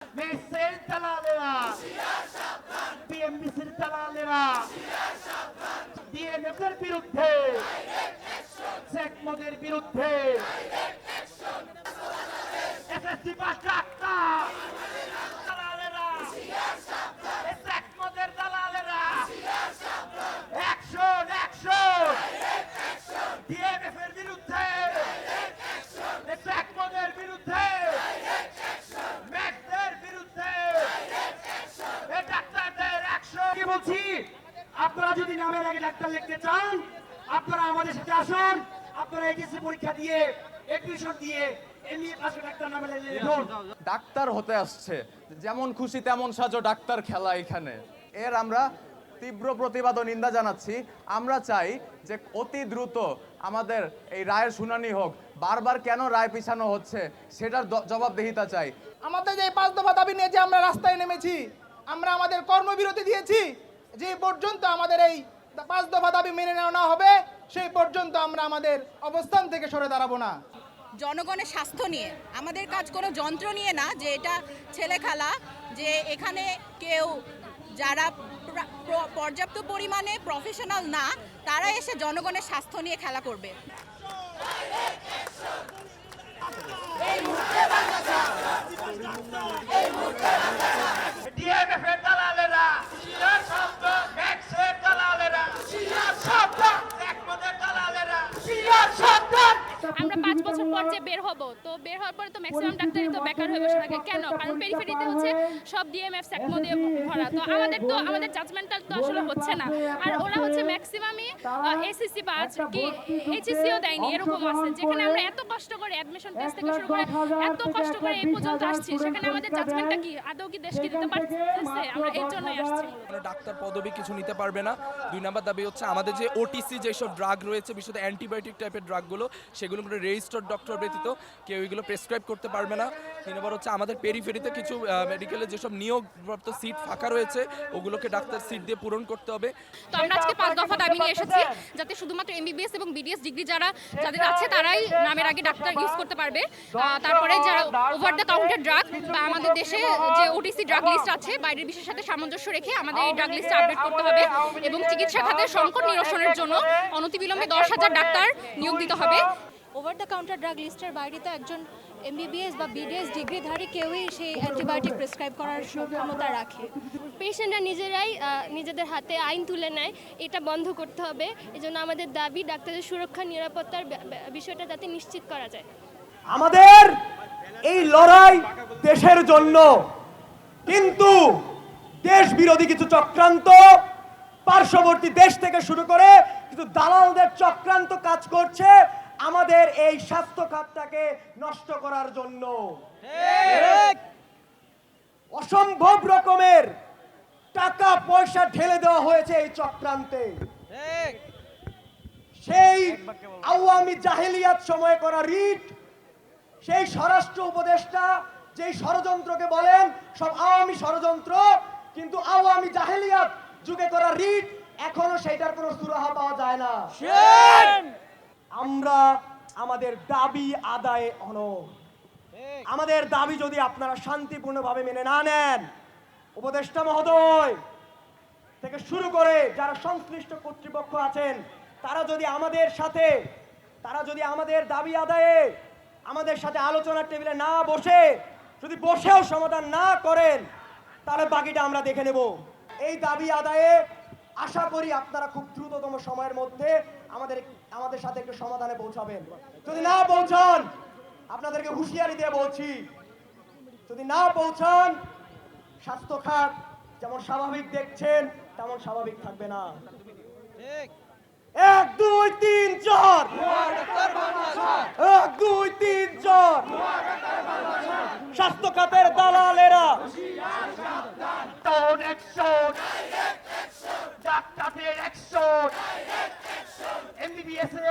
মেসের দালালেরা, বিএমবিসির দালালেরা ডিএনএফের বিরুদ্ধে, শেখ মুজিবের বিরুদ্ধে, এসএসসি পাস ডাক্তার দালালেরা, শেখ মুজিবের দালালেরা, অ্যাকশন অ্যাকশন ডিএনএফের বিরুদ্ধে, শেখ মুজিবের বিরুদ্ধে, ম্যাক্সের বিরুদ্ধে, এই ডাক্তারদের অ্যাকশন। কি বলছি, আপনারা যদি নামের আগে ডাক্তার লিখতে চান, আপনারা আমাদের সাথে আসুন। আপনারা এইচএসসি পরীক্ষা দিয়ে, এডমিশন দিয়ে এমবিএ পাস করে ডাক্তার নামে লিখুন। ডাক্তার হতে আসছে, যেমন খুশি তেমন সাজো ডাক্তার খেলা এখানে। এর আমরা তীব্র প্রতিবাদ ও নিন্দা জানাচ্ছি। আমরা চাই যে অতি দ্রুত আমাদের এই রায়ের শুনানি হোক। বারবার কেন রায় পিছানো হচ্ছে সেটার জবাবদিহিতা চাই। আমাদের যে 5 দফা দাবি নিয়ে যে আমরা রাস্তায় নেমেছি, আমরা আমাদের কর্মবিরতি দিয়েছি, যে পর্যন্ত আমাদের এই 5 দফা দাবি মেনে নেওয়া না হবে সেই পর্যন্ত আমরা আমাদের অবস্থান থেকে সরে দাঁড়াবো না। জনগণের স্বাস্থ্য নিয়ে আমাদের কাজ কোনো যন্ত্র নিয়ে না, যে এটা ছেলে খেলা, যে এখানে কেউ যারা পর্যাপ্ত পরিমাণে প্রফেশনাল না তারা এসে জনগণের স্বাস্থ্য নিয়ে খেলা করবে। ডিএমএফের দালালেরা, ম্যাক্সের দালালেরা, শেখ মুজিবের দালালেরা, আমরা 5 বছর পর যে বের হব, তো বের হওয়ার পরে তো ম্যাক্সিমাম ডাক্তারই তো বেকার হয়ে বসে থাকে। কেন? কারণ পেরিফেরিতে হচ্ছে সব ডিএমএফ স্যাকমো দিয়ে ভরা। তো আমাদের জাজমেন্টাল তো আসলে হচ্ছে না। আর ওরা হচ্ছে ম্যাক্সিমামই এসএসসি পাস কি এইচএসসিও দেয়নি, এরকম আছে। যেখানে আমরা এত কষ্ট করে অ্যাডমিশন টেস্ট থেকে শুরু করে এত কষ্ট করে এই পর্যন্ত আসছি, সেখানে আমাদের জাজমেন্টটা কি আদৌ কি দেশকে দিতে পারছে? আমরা এর জন্যই আসছি। ডাক্তার পদবি কিছু নিতে পারবে না। 2 নম্বর দাবি হচ্ছে আমাদের যে ওটিসি যেসব ড্রাগ রয়েছে, বিশেষত অ্যান্টিবায়োটিক টাইপের ড্রাগগুলো, সেগুলো করে রেজিস্টার্ড ডক্টর ব্যতীত কেউ এগুলো প্রেসক্রাইব করতে পারবে না। 3 নম্বর হচ্ছে আমাদের পেরিফেরিতে কিছু মেডিকেলে যেসব নিয়োগপ্রাপ্ত সিট ফাঁকা রয়েছে, ওগুলোকে ডাক্তার সিট দিয়ে পূরণ করতে হবে। তো আমরা আজকে 5 দফা দাবি নিয়ে এসেছি, যাতে শুধুমাত্র এমবিবিএস এবং বিডিএস ডিগ্রি যাদের আছে তারাই নামের আগে ডাক্তার ইউজ করতে পারবে। তারপরে যারা ওভার দ্য কাউন্টার ড্রাগ বা আমাদের দেশে যে ওটিসি ড্রাগ লিস্ট আছে, বাইরের বিশ্বের সাথে সামঞ্জস্য রেখে আমাদের এই ড্রাগ লিস্ট আপডেট করতে হবে এবং চিকিৎসা খাতের সংকট নিরসনের জন্য অনতিবিলম্বে 10,000 ডাক্তার নিয়োগ দিতে হবে। ওভার দ্য কাউন্টার ড্রাগ লিস্টের বাইরে তো একজন এমবিবিএস বা বিডিএস ডিগ্রিধারী কেউই সেই অ্যান্টিবায়োটিক প্রেসক্রাইব করার ক্ষমতা রাখে। পেশেন্টরা নিজেরাই নিজেদের হাতে আইন তুলে নেয়, এটা বন্ধ করতে হবে। এজন্য আমাদের দাবি ডাক্তারদের সুরক্ষা নিরাপত্তার বিষয়টা যাতে নিশ্চিত করা যায়। আমাদের এই লড়াই দেশের জন্য, কিন্তু দেশ বিরোধী কিছু চক্রান্ত পার্শ্ববর্তী দেশ থেকে শুরু করে কিন্তু দালালদের চক্রান্ত কাজ করছে আমাদের এই স্বাস্থ্য খাতটাকে নষ্ট করার জন্য। অসম্ভব রকমের টাকা পয়সা ঢেলে দেওয়া হয়েছে এই চক্রান্তে। সেই আওয়ামী জাহেলিয়াত সময়ে করা রিট, সেই স্বরাষ্ট্র উপদেষ্টা যেই ষড়যন্ত্রকে বলেন সব আওয়ামী ষড়যন্ত্র, কিন্তু আওয়ামী জাহেলিয়াত যুগে করা রিট এখনো সেটার কোনো সুরাহা পাওয়া যায় না। আমরা আমাদের দাবি আদায়ে অনড়। আমাদের দাবি যদি আপনারা শান্তিপূর্ণভাবে মেনে না নেন, উপদেষ্টা মহোদয় থেকে শুরু করে যারা সংশ্লিষ্ট কর্তৃপক্ষ আছেন, তারা যদি আমাদের দাবি আদায়ে আমাদের সাথে আলোচনার টেবিলে না বসে, যদি বসেও সমাধান না করেন, তাহলে বাকিটা আমরা দেখে নেব। এই দাবি আদায়ে আশা করি আপনারা খুব দ্রুততম সময়ের মধ্যে আমাদের সাথে একটু সমাধানে পৌঁছাবেন। যদি না পৌঁছান, আপনাদেরকে হুঁশিয়ারি দিয়ে বলছি, যদি না পৌঁছান, স্বাস্থ্য খাত যেমন স্বাভাবিক দেখছেন তেমন স্বাভাবিক থাকবে না। 1 2 3 4, 1 2 3 4, স্বাস্থ্য খাতের দালালেরা ডাক্তারদের অ্যাকশন, এমবিবিএস এর